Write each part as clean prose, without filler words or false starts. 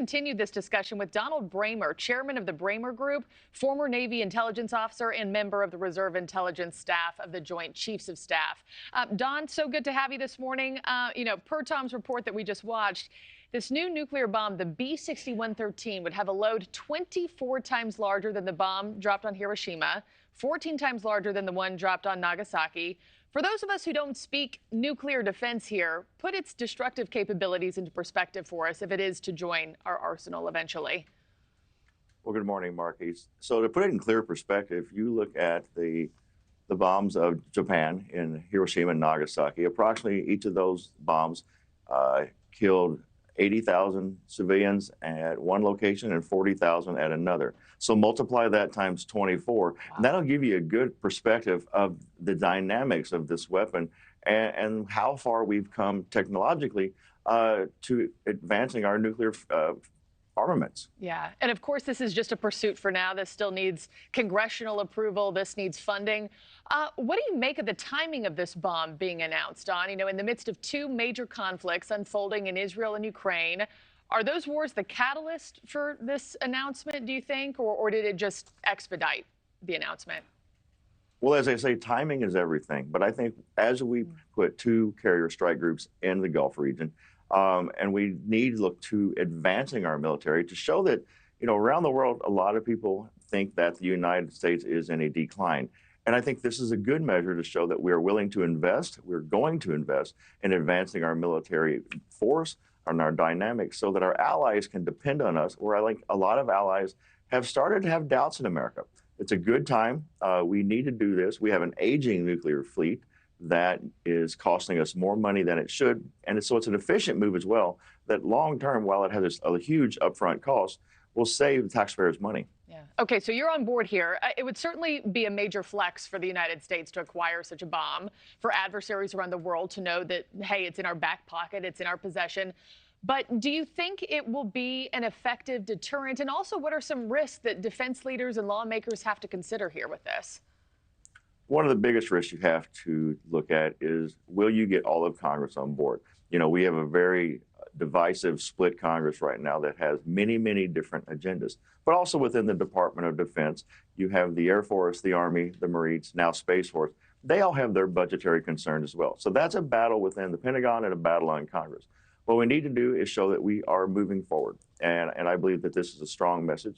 continue this discussion with Donald Bramer, chairman of the Bramer Group, former Navy intelligence officer and member of the Reserve Intelligence Staff of the Joint Chiefs of Staff. Don, so good to have you this morning. Per Tom's report that we just watched, this new nuclear bomb, the B-6113, would have a load 24 times larger than the bomb dropped on Hiroshima, 14 times larger than the one dropped on Nagasaki. For those of us who don't speak nuclear defense here, put its destructive capabilities into perspective for us if it is to join our arsenal eventually. Well, good morning, Markie. So to put it in clear perspective, you look at the bombs of Japan in Hiroshima and Nagasaki. Approximately each of those bombs killed 80,000 civilians at one location and 40,000 at another. So multiply that times 24, and that'll give you a good perspective of the dynamics of this weapon and how far we've come technologically to advancing our nuclear armaments. Yeah, and of course, this is just a pursuit for now. This still needs congressional approval. This needs funding. What do you make of the timing of this bomb being announced, Don? In the midst of two major conflicts unfolding in Israel and Ukraine, are those wars the catalyst for this announcement, do you think, or did it just expedite the announcement? Well, as I say, timing is everything. But I think as we put two carrier strike groups in the Gulf region, and we need to look to advancing our military to show that, around the world, a lot of people think that the United States is in a decline. And I think this is a good measure to show that we are willing to invest, we're going to invest in advancing our military force and our dynamics so that our allies can depend on us, where I think a lot of allies have started to have doubts in America. It's a good time. We need to do this. We have an aging nuclear fleet that is costing us more money than it should. And so it's an efficient move as well that long term, while it has a huge upfront cost, will save the taxpayers money. Yeah. Okay, so you're on board here. It would certainly be a major flex for the United States to acquire such a bomb, for adversaries around the world to know that, hey, it's in our back pocket, it's in our possession. But do you think it will be an effective deterrent? And also, what are some risks that defense leaders and lawmakers have to consider here with this? One of the biggest risks you have to look at is, will you get all of Congress on board? We have a very divisive split Congress right now that has many, many different agendas. But also within the Department of Defense, you have the Air Force, the Army, the Marines, now Space Force. They all have their budgetary concerns as well. So that's a battle within the Pentagon and a battle on Congress. What we need to do is show that we are moving forward. And I believe that this is a strong message.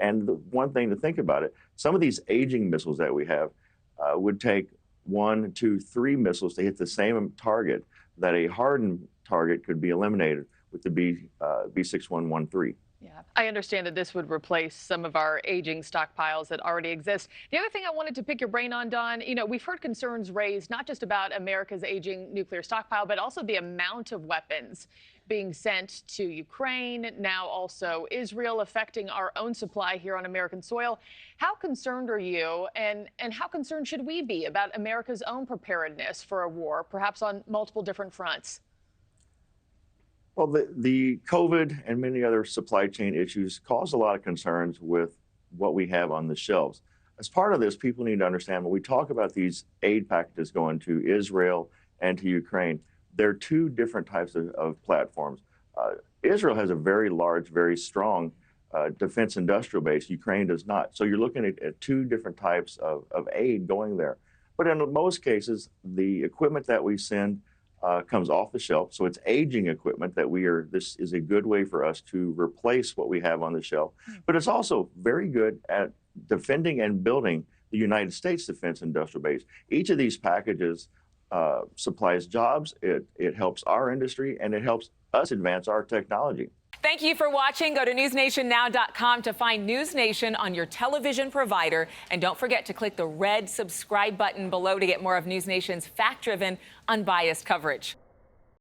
And the one thing to think about it, some of these aging missiles that we have would take 1, 2, 3 missiles to hit the same target that a hardened target could be eliminated with the B-6113. Yeah, I understand that this would replace some of our aging stockpiles that already exist. The other thing I wanted to pick your brain on, Don, we've heard concerns raised not just about America's aging nuclear stockpile, but also the amount of weapons being sent to Ukraine, now also Israel, affecting our own supply here on American soil. How concerned are you, and how concerned should we be about America's own preparedness for a war, perhaps on multiple different fronts? Well, the COVID and many other supply chain issues cause a lot of concerns with what we have on the shelves. As part of this, people need to understand when we talk about these aid packages going to Israel and to Ukraine, there are two different types of platforms. Israel has a very large, very strong defense industrial base. Ukraine does not. So you're looking at two different types of aid going there. But in most cases, the equipment that we send comes off the shelf. So it's aging equipment that this is a good way for us to replace what we have on the shelf. But it's also very good at defending and building the United States defense industrial base. Each of these packages supplies jobs, it helps our industry, and it helps us advance our technology. Thank you for watching. Go to newsnationnow.com to find News Nation on your television provider. And don't forget to click the red subscribe button below to get more of News Nation's fact-driven, unbiased coverage.